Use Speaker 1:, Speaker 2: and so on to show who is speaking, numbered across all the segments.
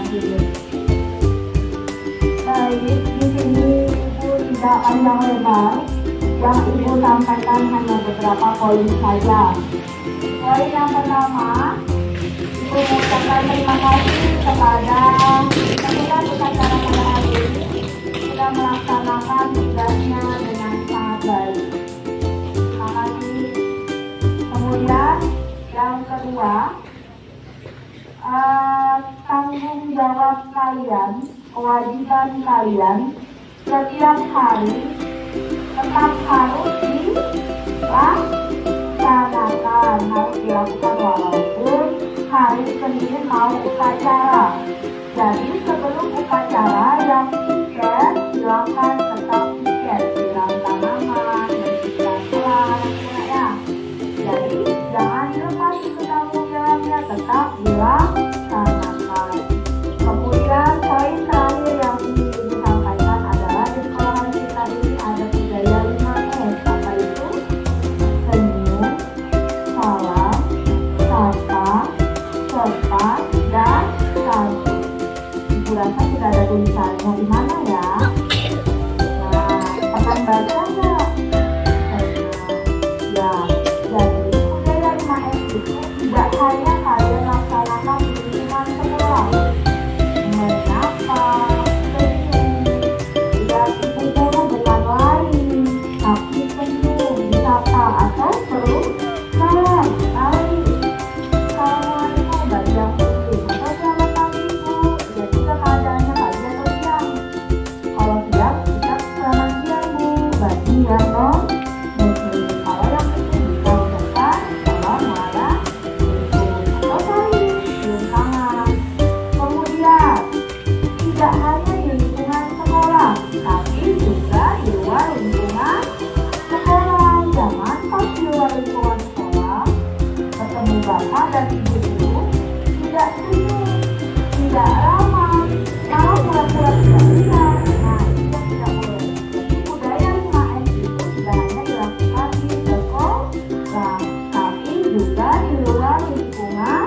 Speaker 1: hadirin. Baik, di sini Ibu tidak panjang lebar. Yang Ibu sampaikan hanya beberapa poin saja. Poin yang pertama, Ibu mengucapkan terima kasih kepada ketua upacara pada hari ini sudah melaksanakan tugasnya dengan sangat baik. Terima kasih. Kemudian yang kedua, tanggung jawab kalian, kewajiban kalian setiap hari tetap harus dilakukan walaupun hari Senin mau upacara. Jadi sebelum upacara yang tiket silakan tetap tiket, silangkan nama dan silangkan ya. Jadi jangan dilepas itu tanggung jawabnya, tetap dilaksanakan. Kemudian poin terakhir yang ingin disampaikan adalah di sekolah kita ini ada budaya 5S. Apa itu? Senyum, salam, sapa, sopan, dan satu. Ibu rasa sudah ada tulisannya di mana ya? Nah, pernah baca nggak? Ya, jadi budaya 5S itu tidak hanya kalian laksanakan di lingkungan sekolah. Menyapa, senyum, lihat ibu guru dengan lain, tapi senyum, disapa atau perlu salam, mari. Assalamualaikum bagi yang muslim atau selamat pagi ibu. Jadi keadaannya pagi atau siang. Kalau siang, kita selamat siang bu. Bagi yang non muslim. Kalau yang muslim bisa ucapkan assalamualaikum atau saling cium tangan. Kemudian tidak hanya di lingkungan sekolah, tapi juga di luar lingkungan sekolah. Jangan pas di luar lingkungan sekolah ketemu bapak dan ibu guru tidak senyum, tidak ramah, malah pura-pura tidak bisa. Nah, itu yang tidak boleh. Jadi budaya 5S itu tidak hanya dilakukan di sekolah, tapi juga di luar lingkungan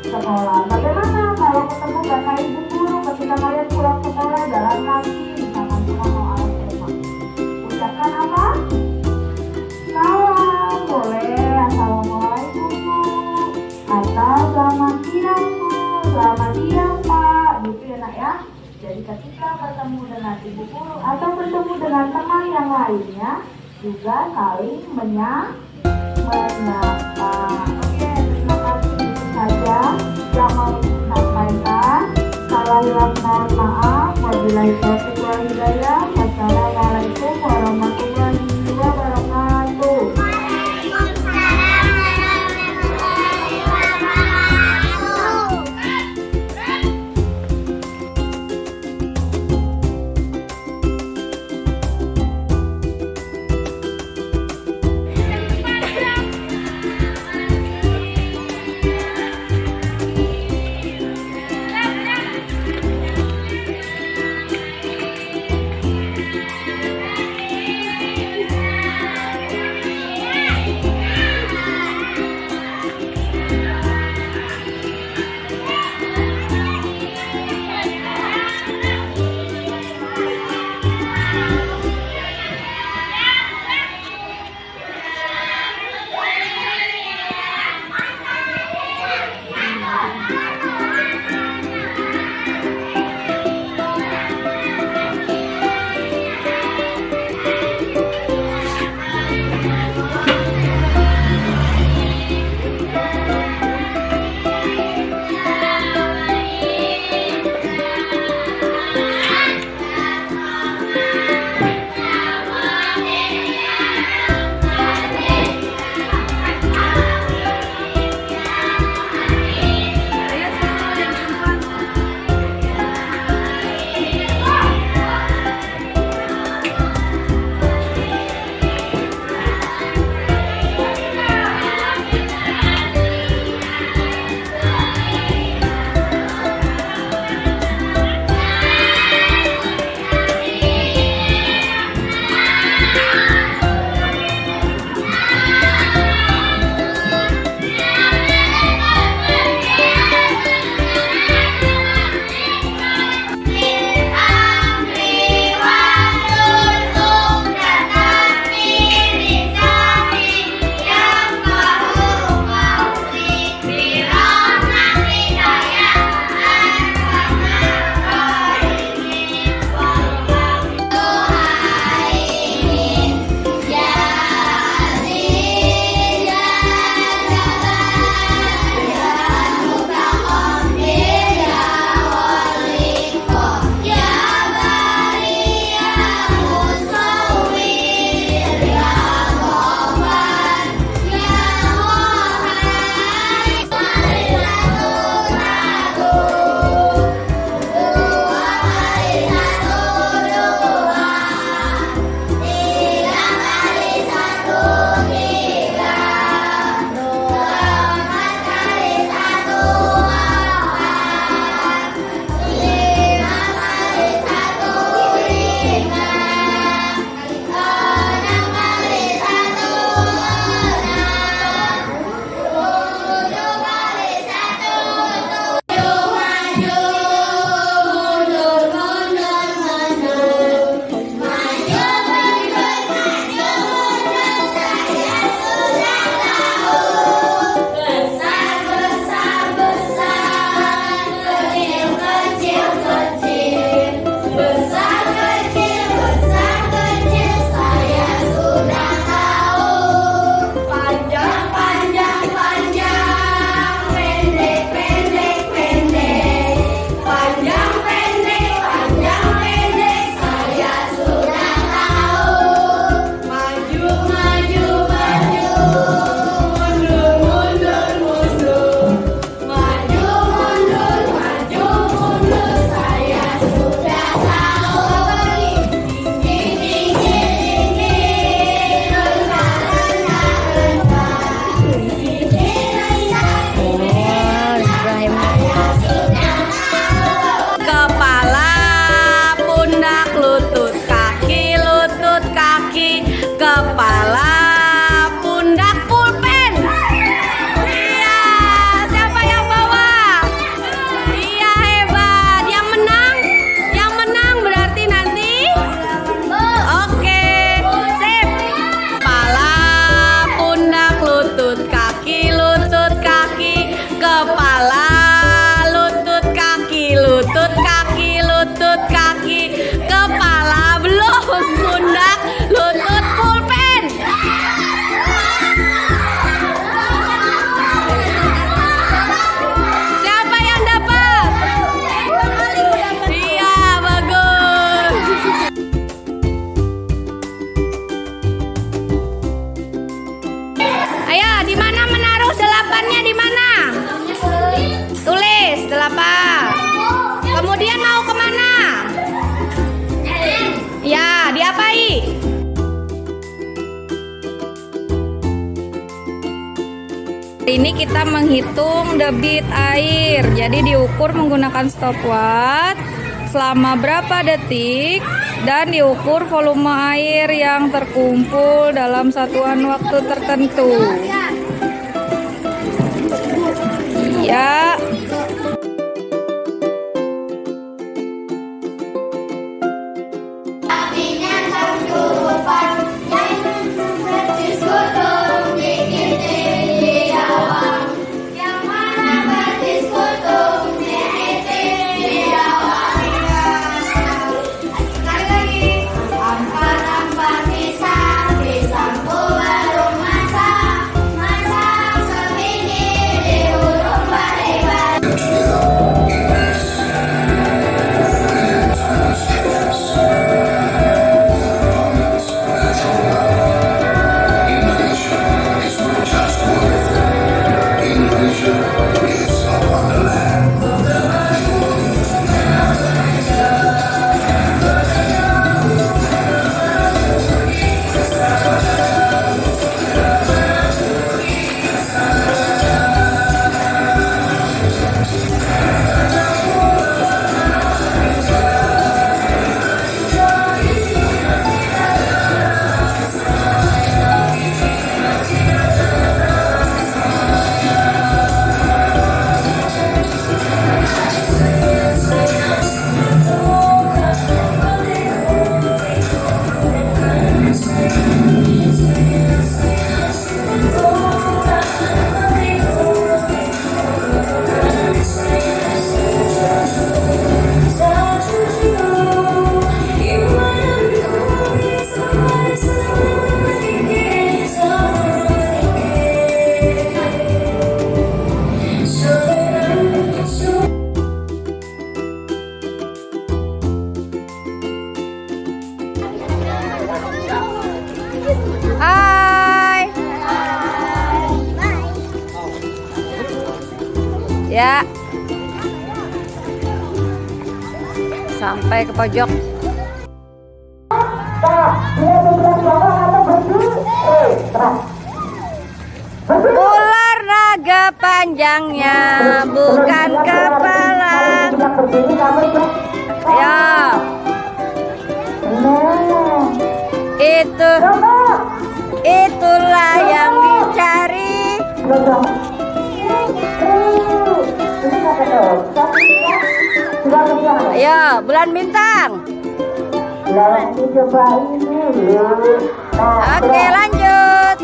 Speaker 1: sekolah. Bagaimana kalau ketemu bapak ibu guru ketika kalian pulang sekolah jalan kaki, misalkan cuma mau alas rumah, ucapkan apa? Salam, boleh. Assalamualaikum bu, atau selamat siang bu, selamat siang pak, gitu ya nak ya. Jadi ketika bertemu dengan ibu guru atau bertemu dengan teman yang lainnya juga saling menyapa. Oke, terima kasih, itu saja yang mau disampaikan. Saya mohon maaf. Wabillahi taufiq wal hidayah. Wassalamualaikum warahmatullahi wabarakatuh.
Speaker 2: Ini kita menghitung debit air. Jadi diukur menggunakan stopwatch selama berapa detik dan diukur volume air yang terkumpul dalam satuan waktu tertentu. Ya. Hai. Ya. Sampai ke pojok. Ular naga panjangnya bukan kepala. Ya. Itulah yang dicari. Ayo, bulan bintang. Oke, lanjut.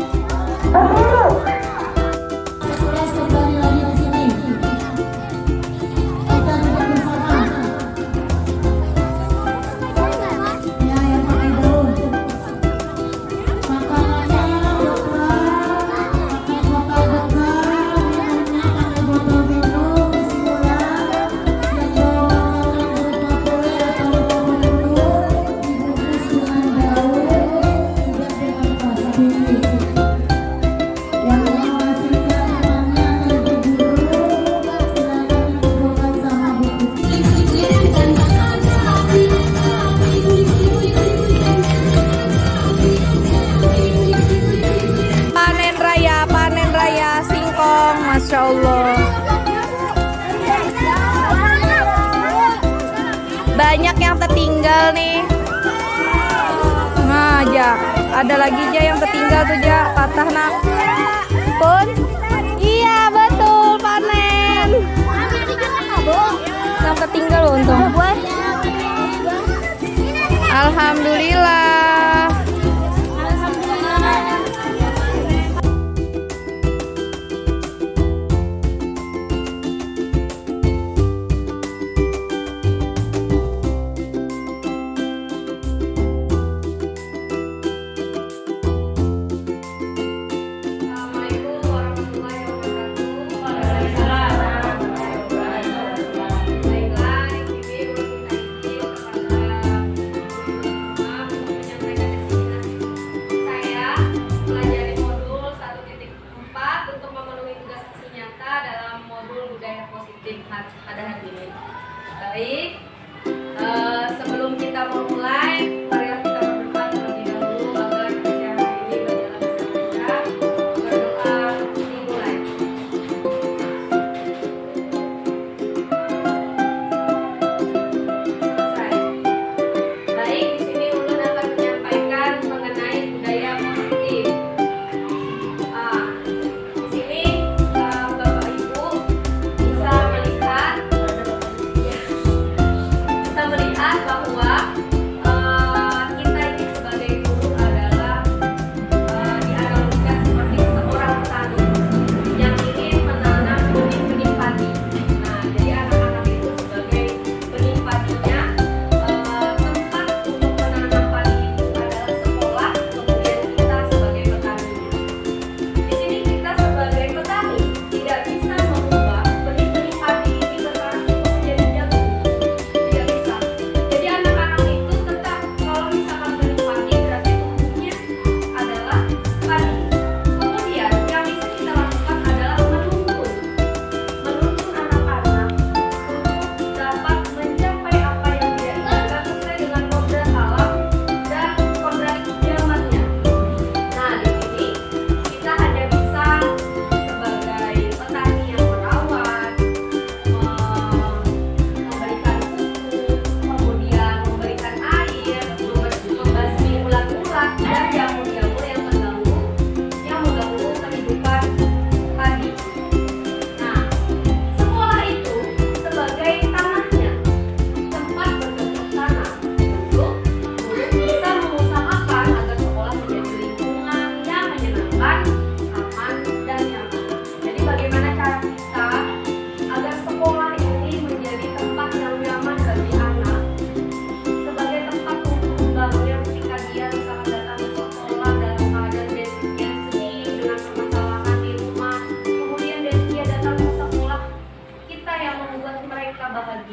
Speaker 2: Panen raya singkong, Masya Allah. Banyak yang tertinggal nih. Nah, aja ada lagi aja yang tertinggal tuh aja patah nak. Pun, iya betul panen. Yang tertinggal loh untung. Alhamdulillah. Pada hari ini. Baik, sebelum kita memulai, marilah kita berdoa terlebih dahulu agar acara ini berjalan dengan lancar. Berdoa dimulai.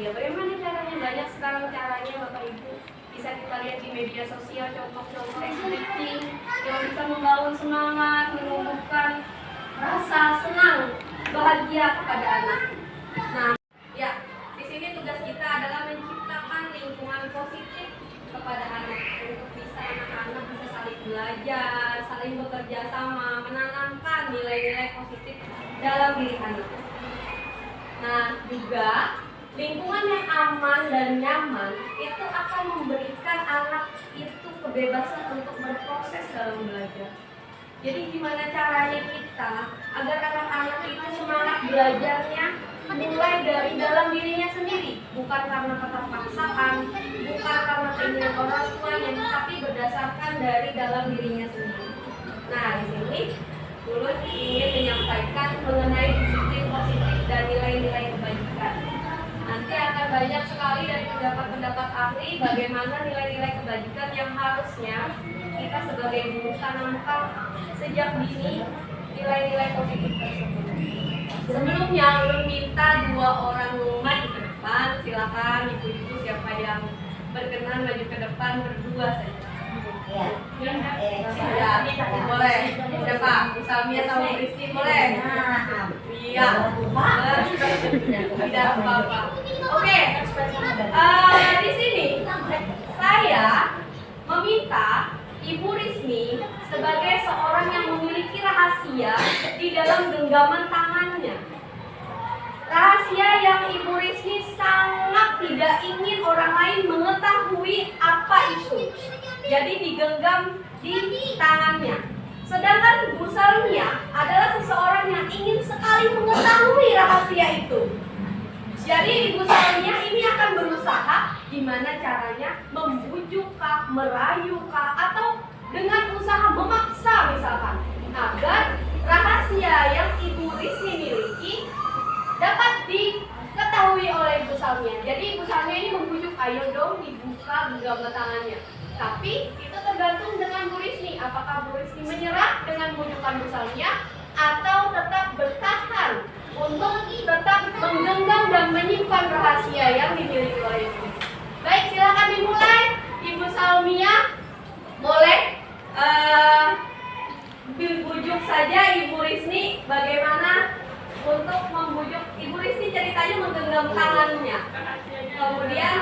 Speaker 3: Ya, bagaimana caranya? Banyak sekarang caranya Bapak Ibu. Bisa kita lihat di media sosial contoh-contoh activity yang bisa membangun semangat, menumbuhkan rasa senang, bahagia kepada anak. Nah, ya, di sini tugas kita adalah menciptakan lingkungan positif kepada anak untuk bisa anak-anak bisa saling belajar, saling bekerja sama, menanamkan nilai-nilai positif dalam diri anak. Nah, juga lingkungan yang aman dan nyaman itu akan memberikan anak itu kebebasan untuk berproses dalam belajar. Jadi gimana caranya kita agar anak-anak itu semangat belajarnya mulai dari dalam dirinya sendiri, bukan karena keterpaksaan, bukan karena keinginan orang tuanya, tapi berdasarkan dari dalam dirinya sendiri. Nah, di sini Dulu ingin menyampaikan mengenai disiplin positif dan nilai-nilai kebajikan. Nanti akan banyak sekali dari pendapat-pendapat ahli bagaimana nilai-nilai kebajikan yang harusnya kita sebagai guru tanamkan sejak dini nilai-nilai positif tersebut. Sebelumnya ulun minta 2 orang maju ke depan, silakan ibu-ibu siapa yang berkenan maju ke depan berdua saja.
Speaker 4: Ya.
Speaker 3: Ya, boleh. Siapa? Usamia sama Rizky boleh? Iya. Tidak apa-apa. Oke. Di sini saya meminta Ibu Rizky sebagai seorang yang memiliki rahasia di dalam genggaman tangannya. Rahasia yang Ibu Rizky sangat tidak ingin orang lain mengetahui apa itu. Jadi digenggam di tangannya. Sedangkan Bu Salmia adalah seseorang yang ingin sekali mengetahui rahasia itu. Jadi Ibu Salmia ini akan berusaha gimana caranya membujuk kah, merayu kah, atau dengan usaha memaksa misalkan agar rahasia yang Ibu Rizky miliki dapat diketahui oleh Ibu Salmia. Jadi Ibu Salmia ini membujuk, ayo dong dibuka genggaman tangannya. Tapi itu tergantung dengan Bu Rizky. Apakah Bu Rizky menyerah dengan bujukan Bu Salmia atau tetap bertahan untuk tetap menggenggam dan menyimpan rahasia yang dimiliki oleh Ibu. Baik, silakan dimulai. Ibu Salmia boleh bujuk saja Ibu Rizky bagaimana untuk membujuk Ibu Rizky. Ceritanya menggenggam tangannya. Kemudian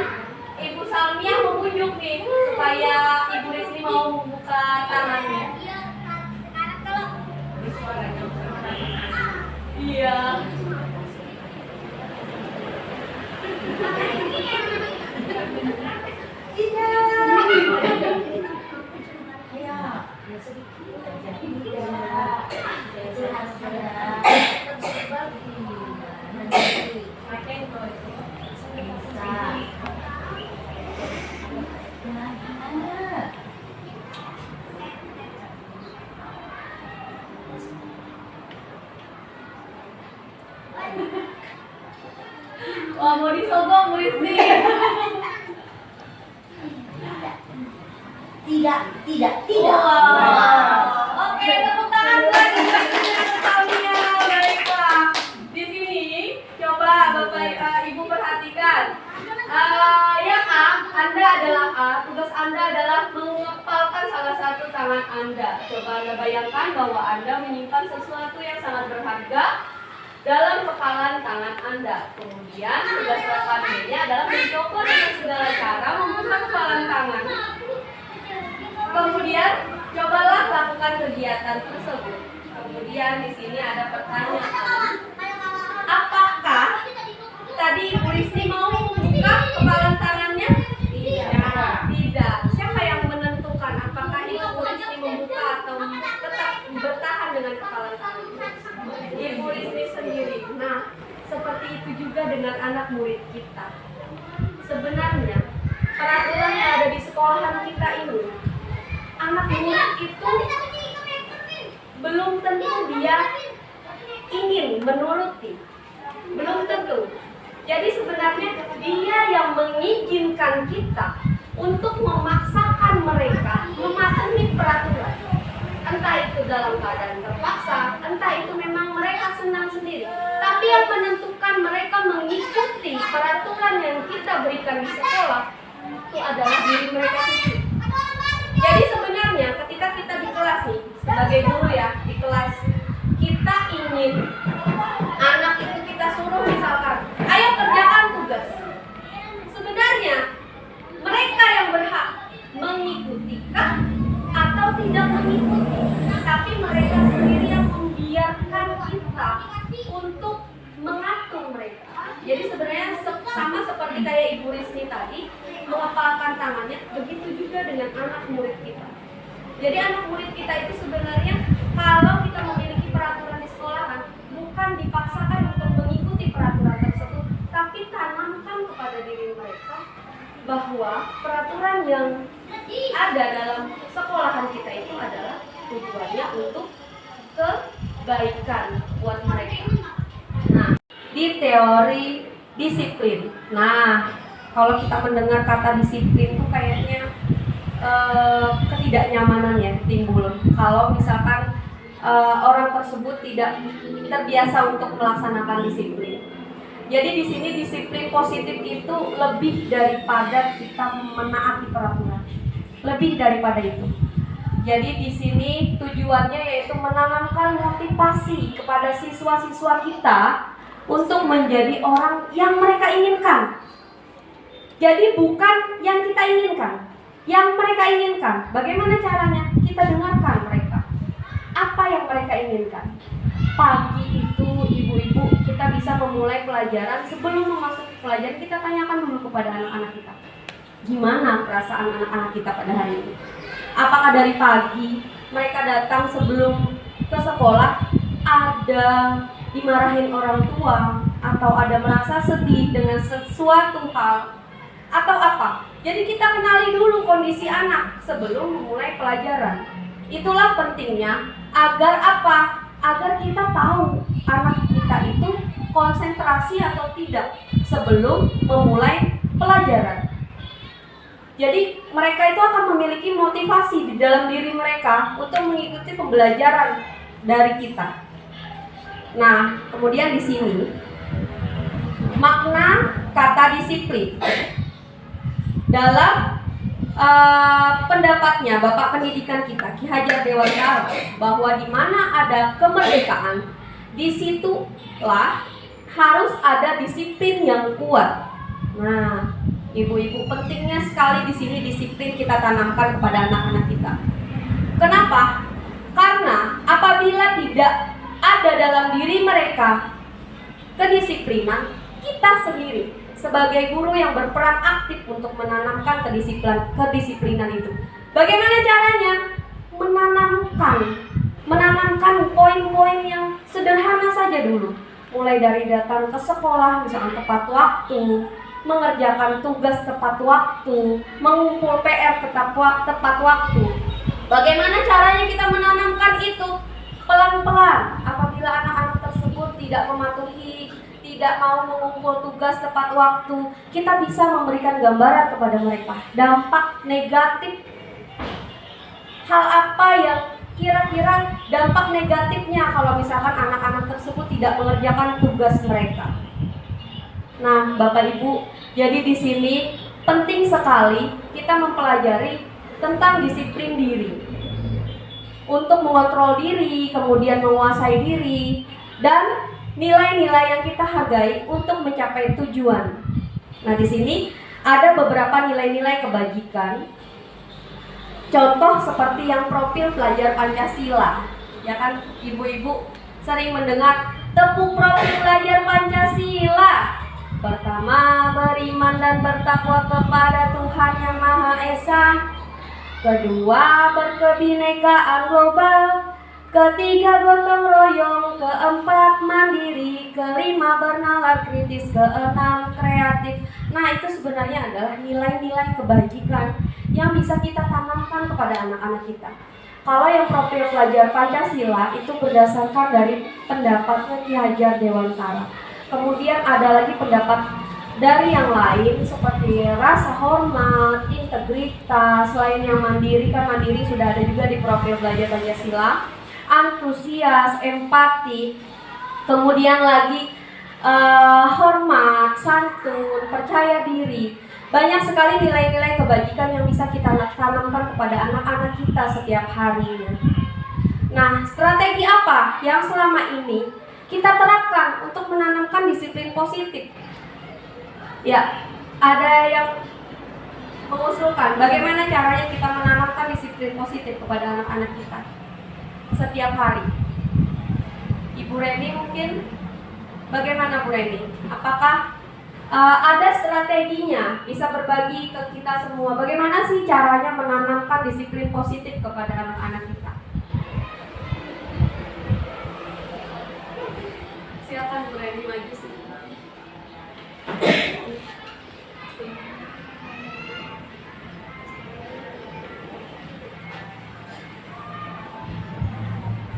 Speaker 3: Ibu Salmia membujuk nih supaya Ibu Rizky mau membuka tangannya. Iya. Wah, mau disogok Bu Rizky.
Speaker 4: Tidak.
Speaker 3: Wow. Oke, tepuk tangan lagi untuk Ibu Salmia. Baiklah. Di sini coba Bapak Ibu perhatikan. Yang A, Anda adalah A. Tugas Anda adalah mengepalkan salah satu tangan Anda. Coba Anda bayangkan bahwa Anda menyimpan sesuatu yang sangat berharga dalam kepalan tangan Anda. Kemudian tugas Bapak B-nya adalah mencoba dengan segala cara membuka kepalan tangan. Kemudian cobalah lakukan kegiatan tersebut. Kemudian di sini ada pertanyaan. Apakah tadi Ibu Rizky mau membuka kepalan tangannya? Tidak. Siapa yang menentukan apakah Ibu Rizky membuka atau tetap bertahan dengan kepalan tangannya? Ibu Rizky sendiri. Nah, seperti itu juga dengan anak murid kita. Sebenarnya peraturan yang ada di sekolahan kita ini, anak murid itu belum tentu dia ingin menuruti, belum tentu. Jadi sebenarnya dia yang mengizinkan kita untuk memaksakan mereka mematuhi peraturan. Entah itu dalam keadaan terpaksa, entah itu memang mereka senang sendiri. Tapi yang menentukan mereka mengikuti peraturan yang kita berikan di sekolah itu adalah diri mereka sendiri. Jadi sebenarnya ketika kita di kelas nih, sebagai guru ya, di kelas kita ingin anak itu kita suruh misalkan, ayo kerjakan tugas. Sebenarnya mereka yang berhak mengikuti kah atau tidak mengikuti, tapi mereka sendiri yang membiarkan kita untuk mengatur mereka. Jadi sebenarnya sama seperti kayak Ibu Risni tadi mengepalkan tangannya, begitu juga dengan anak murid kita. Jadi anak murid kita itu sebenarnya kalau kita memiliki peraturan di sekolahan, bukan dipaksakan untuk mengikuti peraturan tersebut, tapi tanamkan kepada diri mereka bahwa peraturan yang ada dalam sekolahan kita itu adalah tujuannya untuk kebaikan buat mereka. Nah, di teori disiplin. Nah, kalau kita mendengar kata disiplin itu kayaknya ketidaknyamanan ya timbul. Kalau misalkan orang tersebut tidak terbiasa untuk melaksanakan disiplin. Jadi di sini disiplin positif itu lebih daripada kita menaati peraturan. Lebih daripada itu. Jadi di sini tujuannya yaitu menanamkan motivasi kepada siswa-siswa kita untuk menjadi orang yang mereka inginkan. Jadi bukan yang kita inginkan, yang mereka inginkan. Bagaimana caranya? Kita dengarkan mereka. Apa yang mereka inginkan? Pagi itu ibu-ibu kita bisa memulai pelajaran. Sebelum memasuki pelajaran kita tanyakan dulu kepada anak-anak kita, gimana perasaan anak-anak kita pada hari ini? Apakah dari pagi mereka datang sebelum ke sekolah ada dimarahin orang tua, atau ada merasa sedih dengan sesuatu hal, atau apa? Jadi kita kenali dulu kondisi anak sebelum memulai pelajaran. Itulah pentingnya agar apa? Agar kita tahu anak kita itu konsentrasi atau tidak sebelum memulai pelajaran. Jadi mereka itu akan memiliki motivasi di dalam diri mereka untuk mengikuti pembelajaran dari kita. Nah, kemudian di sini makna kata disiplin. Dalam pendapatnya Bapak Pendidikan kita Ki Hajar Dewantara, bahwa di mana ada kemerdekaan, disitulah harus ada disiplin yang kuat. Nah, ibu-ibu, pentingnya sekali di sini disiplin kita tanamkan kepada anak-anak kita. Kenapa? Karena apabila tidak ada dalam diri mereka kedisiplinan, kita sendiri sebagai guru yang berperan aktif untuk menanamkan kedisiplinan itu. Bagaimana caranya? Menanamkan poin-poin yang sederhana saja dulu. Mulai dari datang ke sekolah misalkan tepat waktu, mengerjakan tugas tepat waktu, mengumpul PR tepat waktu. Bagaimana caranya kita menanamkan itu? Pelan-pelan. Apabila anak-anak tersebut tidak mematuhi, tidak mau mengumpul tugas tepat waktu, kita bisa memberikan gambaran kepada mereka dampak negatif. Hal apa yang kira-kira dampak negatifnya kalau misalkan anak-anak tersebut tidak mengerjakan tugas mereka. Nah, Bapak Ibu, jadi di sini penting sekali kita mempelajari tentang disiplin diri. Untuk mengontrol diri, kemudian menguasai diri, dan nilai-nilai yang kita hargai untuk mencapai tujuan. Nah, di sini ada beberapa nilai-nilai kebajikan. Contoh seperti yang profil pelajar Pancasila. Ya kan, ibu-ibu sering mendengar tepuk profil pelajar Pancasila. Pertama, beriman dan bertakwa kepada Tuhan Yang Maha Esa. Kedua, berkebinekaan global. Ketiga, gotong royong. Keempat, mandiri. Kelima, bernalar kritis. Keenam, kreatif. Nah, itu sebenarnya adalah nilai-nilai kebajikan yang bisa kita tanamkan kepada anak-anak kita. Kalau yang profil pelajar Pancasila itu berdasarkan dari pendapatnya Ki Hajar Dewantara. Kemudian ada lagi pendapat dari yang lain seperti rasa hormat, integritas. Selain yang mandiri, kan mandiri sudah ada juga di profil pelajar Pancasila. antusias, empati, kemudian lagi hormat, santun, percaya diri. Banyak sekali nilai-nilai kebajikan yang bisa kita tanamkan kepada anak-anak kita setiap harinya. Nah, strategi apa yang selama ini kita terapkan untuk menanamkan disiplin positif? Ya, ada yang mengusulkan bagaimana caranya kita menanamkan disiplin positif kepada anak-anak kita setiap hari. Ibu Reni mungkin, bagaimana Bu Reni? Apakah ada strateginya, bisa berbagi ke kita semua? Bagaimana sih caranya menanamkan disiplin positif kepada anak-anak kita? Silakan Bu Reni maju sih.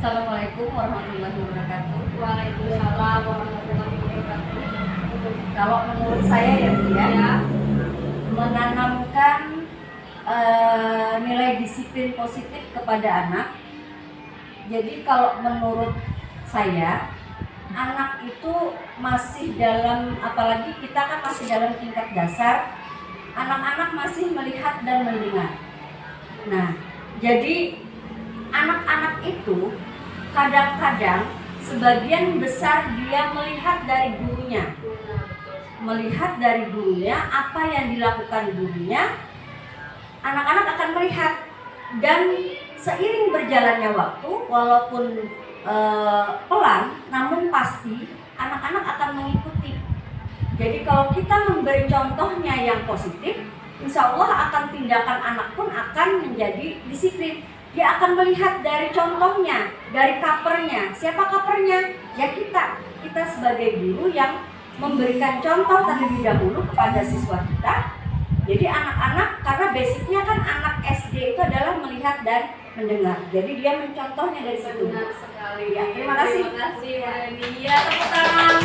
Speaker 4: Assalamualaikum warahmatullahi wabarakatuh.
Speaker 3: Waalaikumsalam warahmatullahi wabarakatuh.
Speaker 4: Kalau menurut saya ya Bu ya, menanamkan nilai disiplin positif kepada anak. Jadi kalau menurut saya, anak itu masih dalam, apalagi kita kan masih dalam tingkat dasar, anak-anak masih melihat dan mendengar. Nah, jadi anak-anak itu kadang-kadang sebagian besar dia melihat dari gurunya. Melihat dari gurunya, apa yang dilakukan gurunya, anak-anak akan melihat. Dan seiring berjalannya waktu, walaupun pelan, namun pasti anak-anak akan mengikuti. Jadi kalau kita memberi contohnya yang positif, insya Allah akan tindakan anak pun akan menjadi disiplin. Dia akan melihat dari contohnya, dari covernya. Siapa covernya? Ya kita sebagai guru yang memberikan contoh terlebih dahulu kepada siswa kita. Jadi anak-anak, karena basicnya kan anak SD itu adalah melihat dan mendengar. Jadi dia mencontohnya dari situ.
Speaker 3: Benar sekali.
Speaker 4: Ya, terima kasih.
Speaker 3: Terima kasih Bu Reni. Ya, tepuk tangan.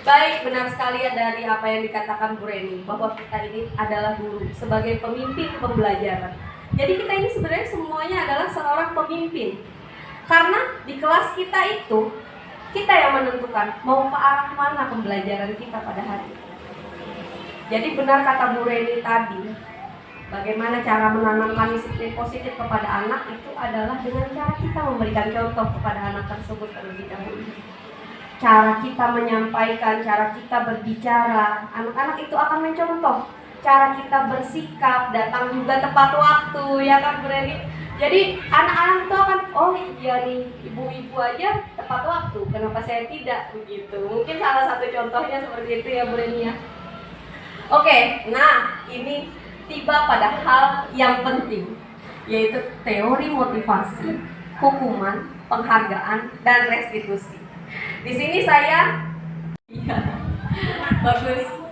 Speaker 3: Baik, benar sekali ya dari apa yang dikatakan Bu Reni, bahwa kita ini adalah guru sebagai pemimpin pembelajaran. Jadi kita ini sebenarnya semuanya adalah seorang pemimpin. Karena di kelas kita itu, kita yang menentukan mau ke arah mana pembelajaran kita pada hari ini. Jadi benar kata Bu Reni tadi, bagaimana cara menanamkan disiplin positif kepada anak itu adalah dengan cara kita memberikan contoh kepada anak tersebut terlebih dahulu. Cara kita menyampaikan, cara kita berbicara, anak-anak itu akan mencontoh. Cara kita bersikap, datang juga tepat waktu, ya kan Bu Reni? Jadi anak-anak itu akan, oh iya nih, ibu-ibu aja tepat waktu, kenapa saya tidak begitu? Mungkin salah satu contohnya seperti itu ya Bu Reni ya. Oke, nah ini tiba pada hal yang penting, yaitu teori motivasi, hukuman, penghargaan, dan restitusi. Di sini saya, iya, bagus.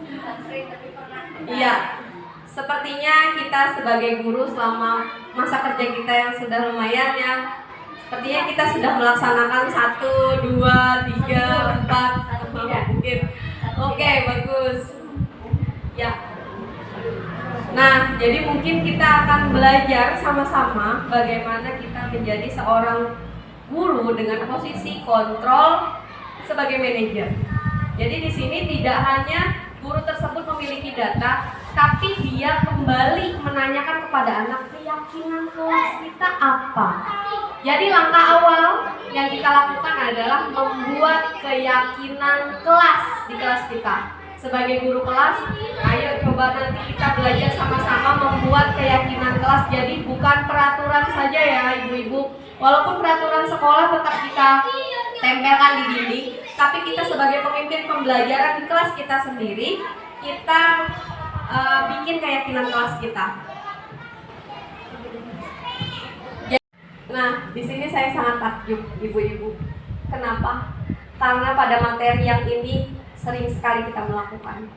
Speaker 3: Iya, sepertinya kita sebagai guru selama masa kerja kita yang sudah lumayan ya, sepertinya kita sudah melaksanakan 1, 2, 3, 4, mungkin. Oke, bagus. Ya. Nah, jadi mungkin kita akan belajar sama-sama bagaimana kita menjadi seorang guru dengan posisi kontrol sebagai manajer. Jadi di sini tidak hanya guru tersebut memiliki data, tapi dia kembali menanyakan kepada anak keyakinan kelas kita apa. Jadi langkah awal yang kita lakukan adalah membuat keyakinan kelas di kelas kita. Sebagai guru kelas, ayo coba nanti kita belajar sama-sama membuat keyakinan kelas. Jadi bukan peraturan saja ya ibu-ibu. Walaupun peraturan sekolah tetap kita tempelkan di dinding, tapi kita sebagai pemimpin pembelajaran di kelas kita sendiri, kita bikin keyakinan kelas kita. Nah, di sini saya sangat takjub ibu-ibu. Kenapa? Karena pada materi yang ini sering sekali kita melakukan.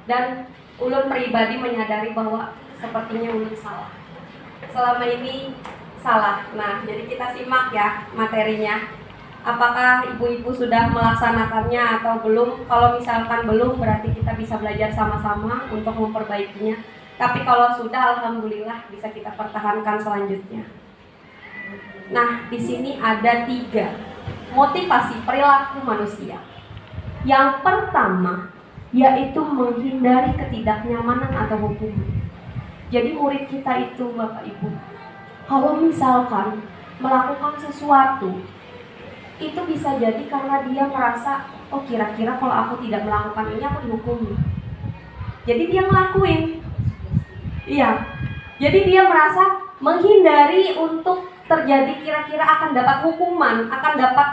Speaker 3: Dan ulun pribadi menyadari bahwa sepertinya ulun salah. Selama ini salah. Nah, jadi kita simak ya materinya. Apakah ibu-ibu sudah melaksanakannya atau belum? Kalau misalkan belum, berarti kita bisa belajar sama-sama untuk memperbaikinya. Tapi kalau sudah, alhamdulillah bisa kita pertahankan selanjutnya. Nah, di sini ada 3 motivasi perilaku manusia. Yang pertama, yaitu menghindari ketidaknyamanan atau hukuman. Jadi murid kita itu, Bapak Ibu, kalau misalkan melakukan sesuatu, itu bisa jadi karena dia merasa, oh kira-kira kalau aku tidak melakukan ini aku dihukumi. Jadi dia ngelakuin. Iya. Jadi dia merasa menghindari untuk terjadi kira-kira akan dapat hukuman, akan dapat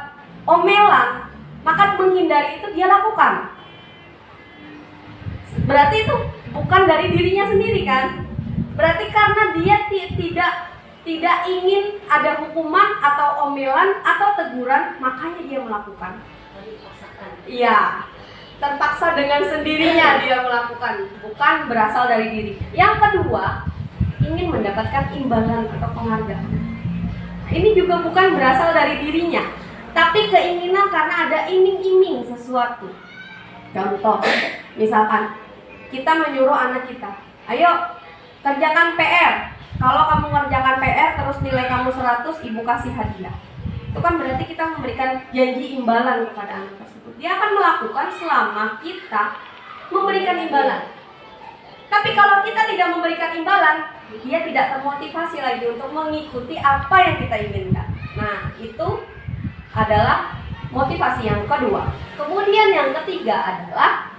Speaker 3: omelan, maka menghindari itu dia lakukan. Berarti itu bukan dari dirinya sendiri kan? Berarti karena dia tidak ingin ada hukuman atau omelan atau teguran, makanya dia melakukan. Iya, terpaksa dengan sendirinya dia melakukan, bukan berasal dari diri. Yang kedua, ingin mendapatkan imbalan atau penghargaan. Ini juga bukan berasal dari dirinya, tapi keinginan karena ada iming-iming sesuatu. Contoh, misalkan kita menyuruh anak kita, ayo kerjakan PR. Kalau kamu mengerjakan PR terus nilai kamu 100, ibu kasih hadiah. Itu kan berarti kita memberikan janji imbalan kepada anak tersebut. Dia akan melakukan selama kita memberikan imbalan. Tapi kalau kita tidak memberikan imbalan, dia tidak termotivasi lagi untuk mengikuti apa yang kita inginkan. Nah, itu adalah motivasi yang kedua. Kemudian yang ketiga adalah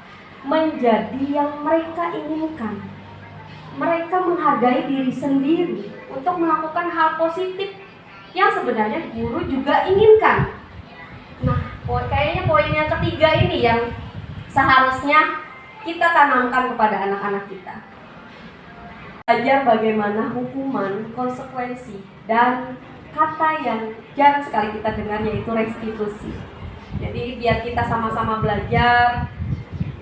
Speaker 3: menjadi yang mereka inginkan. Mereka menghargai diri sendiri untuk melakukan hal positif yang sebenarnya guru juga inginkan. Nah, kayaknya poin yang ketiga ini yang seharusnya kita tanamkan kepada anak-anak kita. Belajar bagaimana hukuman, konsekuensi, dan kata yang jarang sekali kita dengar yaitu restitusi. Jadi biar kita sama-sama belajar,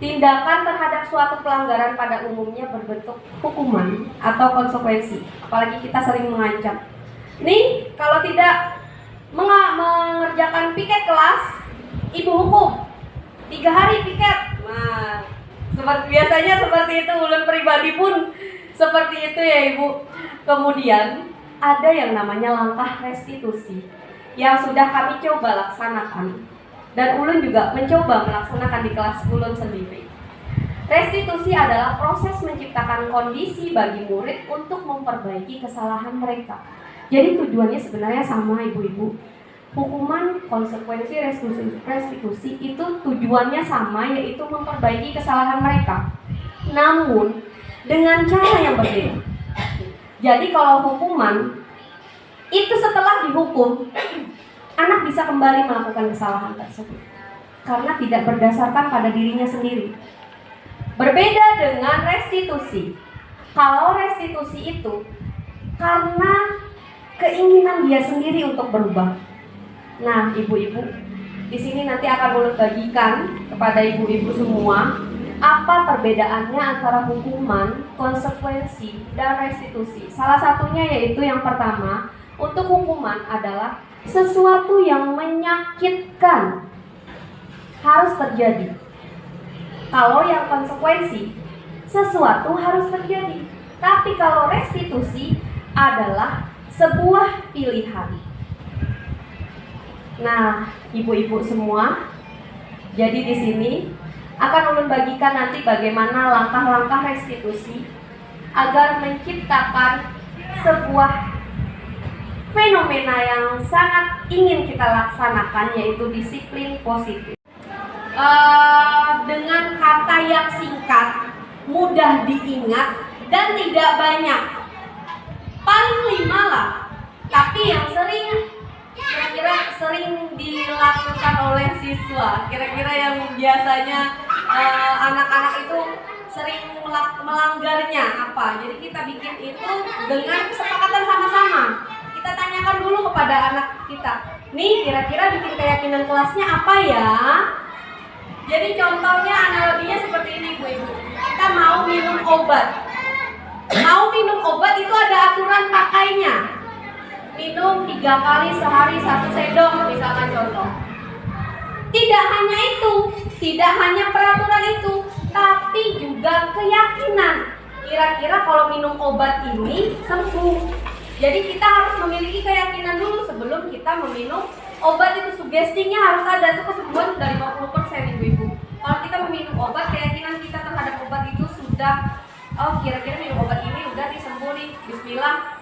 Speaker 3: tindakan terhadap suatu pelanggaran pada umumnya berbentuk hukuman atau konsekuensi. Apalagi kita sering mengancam. Nih, kalau tidak mengerjakan piket kelas, ibu hukum 3 hari piket. Nah, biasanya seperti itu, ulun pribadi pun seperti itu ya Ibu. Kemudian ada yang namanya langkah restitusi yang sudah kami coba laksanakan, dan ulun juga mencoba melaksanakan di kelas ulun sendiri. Restitusi adalah proses menciptakan kondisi bagi murid untuk memperbaiki kesalahan mereka. Jadi tujuannya sebenarnya sama Ibu-Ibu. Hukuman, konsekuensi, restitusi itu tujuannya sama, yaitu memperbaiki kesalahan mereka. Namun dengan cara yang berbeda. Jadi kalau hukuman itu setelah dihukum, anak bisa kembali melakukan kesalahan tersebut karena tidak berdasarkan pada dirinya sendiri. Berbeda dengan restitusi. Kalau restitusi itu karena keinginan dia sendiri untuk berubah. Nah, ibu-ibu, di sini nanti akan ulun bagikan kepada ibu-ibu semua apa perbedaannya antara hukuman, konsekuensi, dan restitusi. Salah satunya yaitu yang pertama, untuk hukuman adalah sesuatu yang menyakitkan harus terjadi. Kalau yang konsekuensi, sesuatu harus terjadi. Tapi kalau restitusi adalah sebuah pilihan. Nah, ibu-ibu semua, jadi di sini akan ulun bagikan nanti bagaimana langkah-langkah restitusi agar menciptakan sebuah fenomena yang sangat ingin kita laksanakan, yaitu disiplin positif. Dengan kata yang singkat, mudah diingat, dan tidak banyak. Paling 5 lah. Tapi yang kira-kira sering dilakukan oleh siswa, kira-kira yang biasanya anak-anak itu sering melanggarnya apa. Jadi kita bikin itu dengan kesepakatan sama-sama. Kita tanyakan dulu kepada anak kita, nih kira-kira bikin keyakinan kelasnya apa ya? Jadi contohnya, analoginya seperti ini Bu-Ibu. Kita mau minum obat. Mau minum obat itu ada aturan pakainya. Minum 3 kali sehari 1 sendok misalkan contoh. Tidak hanya itu, tidak hanya peraturan itu, tapi juga keyakinan. Kira-kira kalau minum obat ini sembuh. Jadi kita harus memiliki keyakinan dulu sebelum kita meminum obat. Itu sugestinya harus ada, itu kesembuhan dari 50% ibu-ibu. Kalau kita meminum obat, keyakinan kita terhadap obat itu sudah, oh kira-kira minum obat ini udah disembuh nih, bismillah,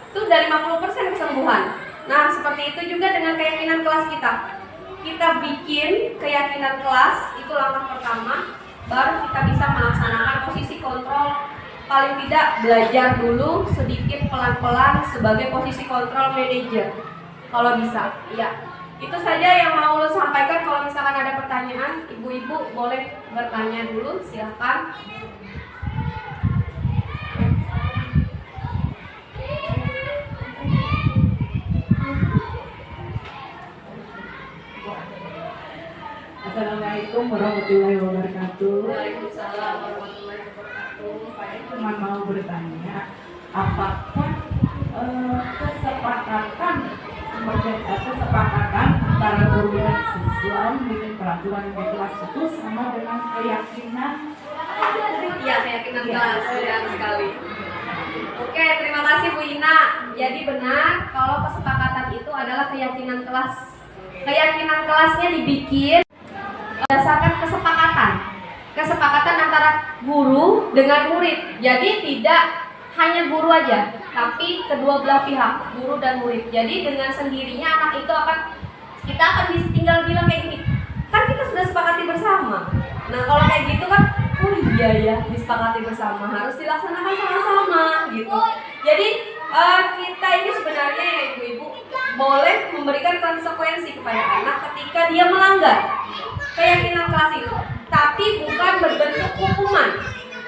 Speaker 3: itu dari 50% kesembuhan. Nah seperti itu juga dengan keyakinan kelas kita. Kita bikin keyakinan kelas, itu langkah pertama, baru kita bisa melaksanakan posisi kontrol. Paling tidak belajar dulu sedikit pelan-pelan sebagai posisi kontrol manager kalau bisa. Ya, itu saja yang mau lo sampaikan. Kalau misalkan ada pertanyaan, ibu-ibu boleh bertanya dulu, silahkan.
Speaker 1: Assalamualaikum warahmatullahi wabarakatuh.
Speaker 3: Waalaikumsalam warahmatullahi wabarakatuh.
Speaker 1: Saya cuma mau bertanya, apakah kesepakatan antara guru dan siswa bikin peraturan di kelas itu sama dengan keyakinan?
Speaker 3: Iya, keyakinan kelas, benar sekali. Oke, terima kasih Bu Ina. Jadi benar kalau kesepakatan itu adalah keyakinan kelas. Keyakinan kelasnya dibikin berdasarkan kesepakatan antara guru dengan murid. Jadi tidak hanya guru aja, tapi kedua belah pihak, guru dan murid. Jadi dengan sendirinya anak itu kita akan tinggal bilang kayak gini, kan kita sudah sepakati bersama. Nah kalau kayak gitu kan, oh iya ya, disepakati bersama, harus dilaksanakan sama-sama gitu. Jadi kita ini sebenarnya ya ibu-ibu boleh memberikan konsekuensi kepada anak ketika dia melanggar keyakinan kelas itu, tapi bukan berbentuk hukuman.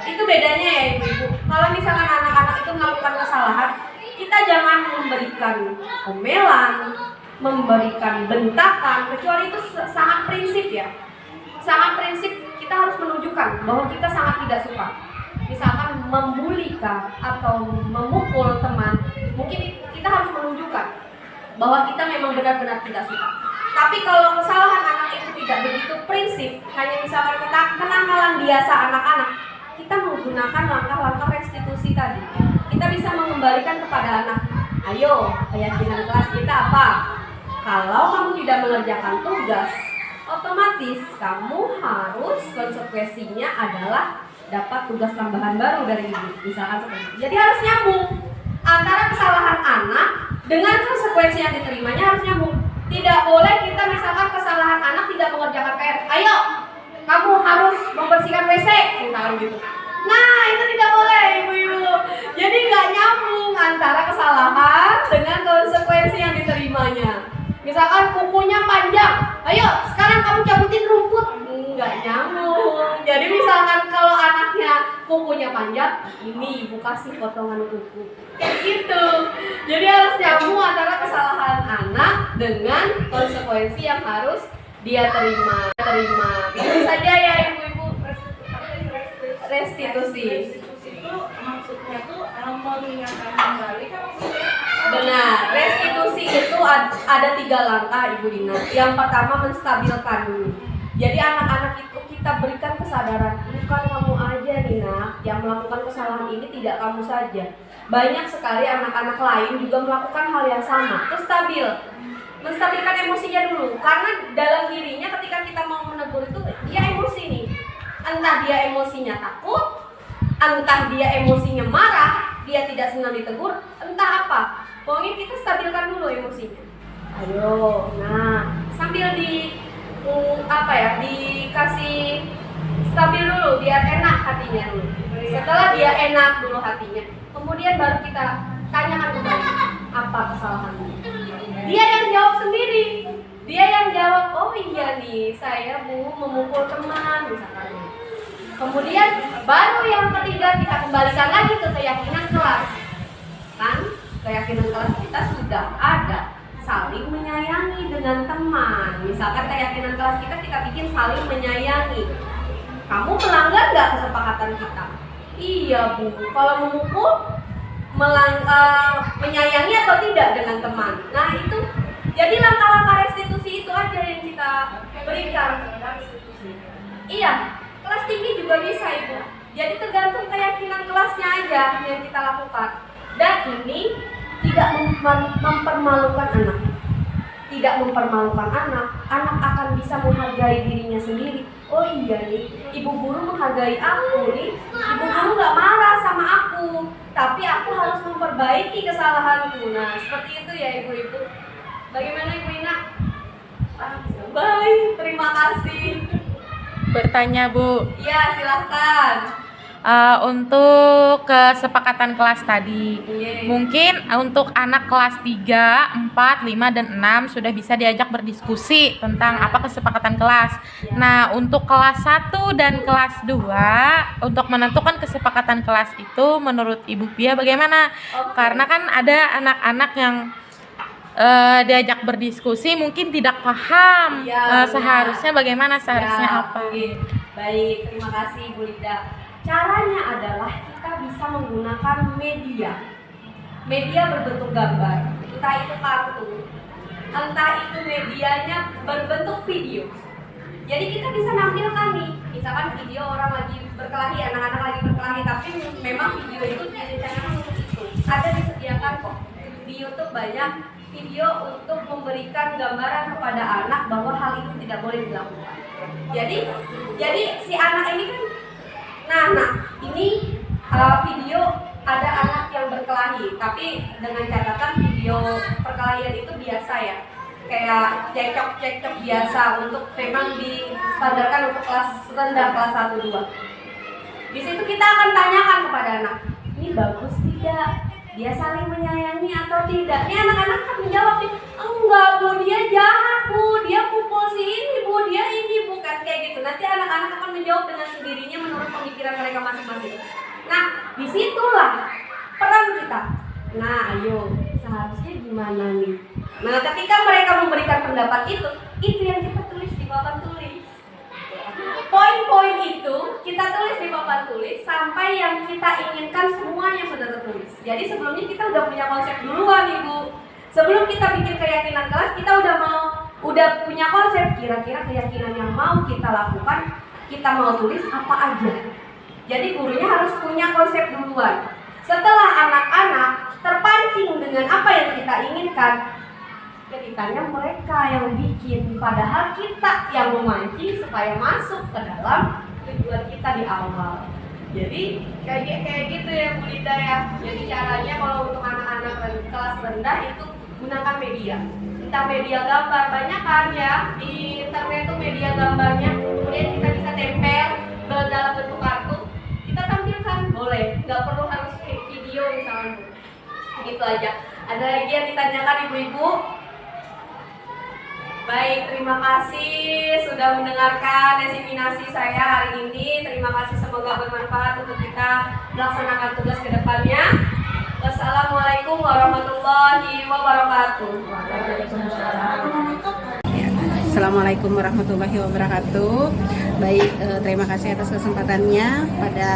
Speaker 3: Itu bedanya ya ibu-ibu. Kalau misalkan anak-anak itu melakukan kesalahan, kita jangan memberikan omelan, memberikan bentakan, kecuali itu sangat prinsip ya. Sangat prinsip, kita harus menunjukkan bahwa kita sangat tidak suka. Misalkan membulikan atau memukul teman, mungkin kita harus menunjukkan bahwa kita memang benar-benar tidak suka. Tapi kalau kesalahan anak itu tidak begitu prinsip, hanya misalkan kita kenakalan biasa anak-anak, kita menggunakan langkah-langkah restitusi tadi. Kita bisa mengembalikan kepada anak, ayo keyakinan kelas kita apa? Kalau kamu tidak mengerjakan tugas, otomatis kamu harus konsekuensinya adalah dapat tugas tambahan baru dari ibu, misalkan seperti itu. Jadi harus nyambung antara kesalahan anak dengan konsekuensi yang diterimanya, harus nyambung. Tidak boleh kita misalkan kesalahan anak tidak mengerjakan PR, ayo kamu harus membersihkan WC misalkan gitu. Nah itu tidak boleh ibu-ibu. Jadi nggak nyambung antara kesalahan dengan konsekuensi yang diterimanya. Misalkan kukunya panjang, ayo sekarang kamu cabutin rumput, nggak nyambung. Jadi misalkan kalau anaknya kukunya panjang, ini ibu kasih potongan kuku, kayak gitu. Jadi harus nyambung antara kesalahan anak dengan konsekuensi yang harus dia terima. Itu saja ya ibu-ibu. Restitusi.
Speaker 1: Itu maksudnya tuh mengingatkan kembali kan maksudnya?
Speaker 3: Benar, restitusi itu ada 3 langkah Ibu Dina. Yang pertama menstabilkan dulu. Jadi anak-anak itu kita berikan kesadaran, bukan kamu aja nih nak yang melakukan kesalahan ini, tidak kamu saja. Banyak sekali anak-anak lain juga melakukan hal yang sama. Terus stabil, menstabilkan emosinya dulu. Karena dalam dirinya ketika kita mau menegur itu dia emosi nih. Entah dia emosinya takut, entah dia emosinya marah, dia tidak senang ditegur, entah apa. Pokoknya kita stabilkan dulu emosinya. Ayo, nah sambil dikasih stabil dulu biar enak hatinya dulu. Setelah dia enak dulu hatinya, kemudian baru kita tanyakan kembali apa kesalahannya. Dia yang jawab sendiri. Dia yang jawab, oh iya nih saya memukul teman misalkan. Kemudian baru yang ketiga kita kembalikan lagi ke keyakinan kelas. Kan keyakinan kelas kita sudah ada saling menyayangi dengan teman. Misalkan keyakinan kelas kita bikin saling menyayangi. Kamu melanggar nggak kesepakatan kita? Iya Bu, kalau memukul menyayangi atau tidak dengan teman. Nah itu, jadi langkah-langkah restitusi itu aja yang kita berikan. Iya, kelas tinggi juga bisa Ibu. Jadi tergantung keyakinan kelasnya aja yang kita lakukan. Dan ini tidak mempermalukan anak. Tidak mempermalukan anak, anak akan bisa menghargai dirinya sendiri. Oh iya nih, ibu guru menghargai aku nih. Ibu guru gak marah sama aku, tapi aku harus memperbaiki kesalahanku. Nah, seperti itu ya ibu-ibu. Bagaimana Ibu Ina? Baik, terima kasih.
Speaker 5: Bertanya Bu,
Speaker 3: Ya, silahkan.
Speaker 5: untuk kesepakatan kelas tadi,
Speaker 3: Iya.
Speaker 5: mungkin untuk anak kelas 3, 4, 5, dan 6 sudah bisa diajak berdiskusi tentang apa kesepakatan kelas. Nah, untuk kelas 1 dan kelas 2, untuk menentukan kesepakatan kelas itu menurut Ibu Pia bagaimana? Karena kan ada anak-anak yang diajak berdiskusi mungkin tidak paham
Speaker 3: Iya,
Speaker 5: seharusnya bagaimana, seharusnya
Speaker 3: Ya,
Speaker 5: apa.
Speaker 3: oke. Baik, terima kasih Bu Lida. Caranya adalah kita bisa menggunakan media berbentuk gambar, entah itu kartun, entah itu medianya berbentuk video. Jadi kita bisa nampilkan nih, misalkan video orang lagi berkelahi, anak-anak lagi berkelahi, tapi memang video itu direncanakan untuk itu. Ada disediakan kok di YouTube banyak video untuk memberikan gambaran kepada anak bahwa hal itu tidak boleh dilakukan. Jadi si anak ini kan, nah ini video ada anak yang berkelahi, tapi dengan catatan video perkelahian itu biasa ya, kayak cekcok biasa untuk memang distandarkan untuk kelas rendah, kelas 1-2. Di situ kita akan tanyakan kepada anak, ini bagus tidak? Dia saling menyayangi atau tidak? Ini anak-anak kan menjawab nih, enggak Bu, dia jahat Bu, dia pukul si ini Bu, dia ini bukan kayak gitu. Nanti anak-anak akan menjawab dengan sendirinya menurut pemikiran mereka masing-masing. Nah, disitulah peran kita. Nah, ayo, seharusnya gimana nih? Nah, ketika mereka memberikan pendapat itu yang kita tulis di papan tulis. Poin-poin itu kita tulis di papan tulis sampai yang kita inginkan semuanya sudah tertulis. Jadi sebelumnya kita udah punya konsep duluan Ibu. Sebelum kita bikin keyakinan kelas, kita udah punya konsep kira-kira keyakinan yang mau kita lakukan, kita mau tulis apa aja. Jadi gurunya harus punya konsep duluan. Setelah anak-anak terpancing dengan apa yang kita inginkan, ceritanya mereka yang bikin, padahal kita yang memancing supaya masuk ke dalam tujuan kita di awal. Jadi kayak gitu ya Bu Lida ya. Jadi caranya kalau untuk anak-anak kelas rendah itu gunakan media. Entah media gambar, banyak kan ya di internet tuh media gambarnya. Kemudian kita bisa tempel dalam bentuk kartu. Kita tampilkan boleh, nggak perlu harus video misalnya. Gitu aja. Ada lagi yang ditanyakan ibu-ibu? Baik, terima kasih sudah mendengarkan diseminasi saya hari ini. Terima kasih, semoga bermanfaat untuk kita melaksanakan tugas ke depannya. Wassalamualaikum warahmatullahi wabarakatuh.
Speaker 6: Assalamualaikum warahmatullahi wabarakatuh. Baik, terima kasih atas kesempatannya. Pada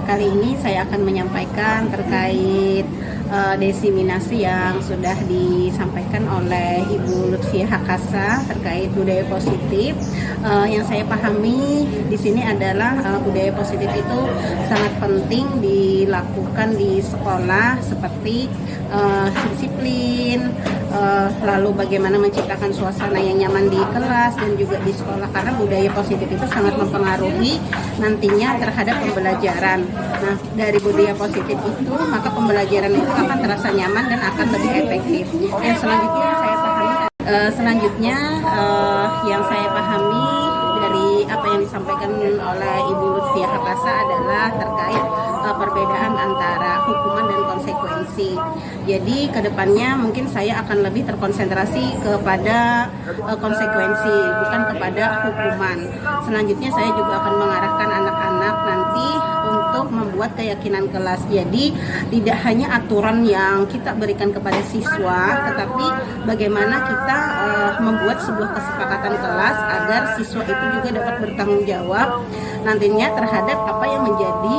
Speaker 6: kali ini saya akan menyampaikan terkait diseminasi yang sudah disampaikan oleh Ibu Lutfiah Hakasa terkait budaya positif. Yang saya pahami di sini adalah budaya positif itu sangat penting dilakukan di sekolah, seperti disiplin, lalu bagaimana menciptakan suasana yang nyaman di kelas dan juga di sekolah, karena budaya positif itu sangat mempengaruhi nantinya terhadap pembelajaran. Nah, dari budaya positif itu maka pembelajaran itu akan terasa nyaman dan akan lebih efektif. Yang selanjutnya yang saya pahami dari apa yang disampaikan oleh Ibu Lutfiah Hakasa adalah terkait perbedaan antara hukuman dan konsekuensi. Jadi kedepannya mungkin saya akan lebih terkonsentrasi kepada konsekuensi, bukan kepada hukuman. Selanjutnya saya juga akan mengarahkan anak-anak nanti untuk membuat keyakinan kelas. Jadi tidak hanya aturan yang kita berikan kepada siswa, tetapi bagaimana kita membuat sebuah kesepakatan kelas agar siswa itu juga dapat bertanggung jawab nantinya terhadap apa yang menjadi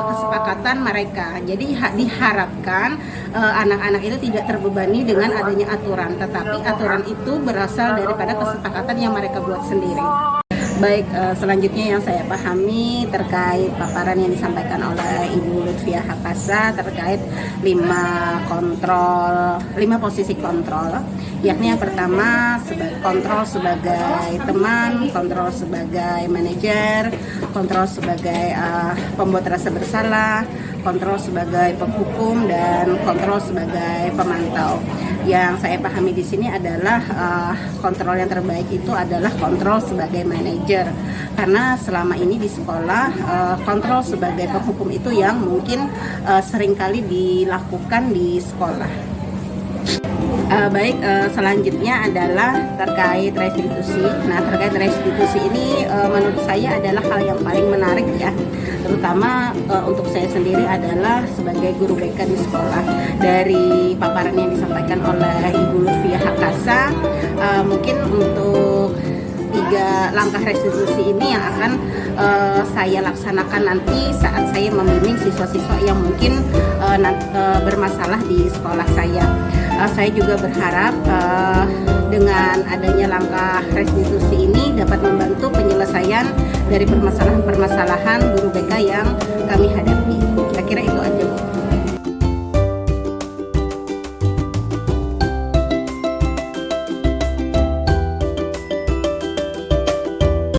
Speaker 6: kesepakatan mereka. Jadi diharapkan anak-anak itu tidak terbebani dengan adanya aturan, tetapi aturan itu berasal daripada kesepakatan yang mereka buat sendiri. Baik, selanjutnya yang saya pahami terkait paparan yang disampaikan oleh Ibu Lutfiah Hakasa terkait 5 posisi kontrol, yakni yang pertama kontrol sebagai teman, kontrol sebagai manajer, kontrol sebagai pembuat rasa bersalah, kontrol sebagai penghukum, dan kontrol sebagai pemantau. Yang saya pahami di sini adalah kontrol yang terbaik itu adalah kontrol sebagai manajer, karena selama ini di sekolah kontrol sebagai penghukum itu yang mungkin seringkali dilakukan di sekolah. Baik, selanjutnya adalah terkait restitusi. Nah, terkait restitusi ini menurut saya adalah hal yang paling menarik ya, terutama untuk saya sendiri adalah sebagai guru BK di sekolah. Dari paparan yang disampaikan oleh Ibu Lutfiah Hakasa, mungkin untuk 3 langkah restitusi ini yang akan saya laksanakan nanti saat saya membimbing siswa-siswa yang mungkin bermasalah di sekolah saya. Saya juga berharap dengan adanya langkah restitusi ini dapat membantu penyelesaian dari permasalahan-permasalahan guru BK yang kami hadapi.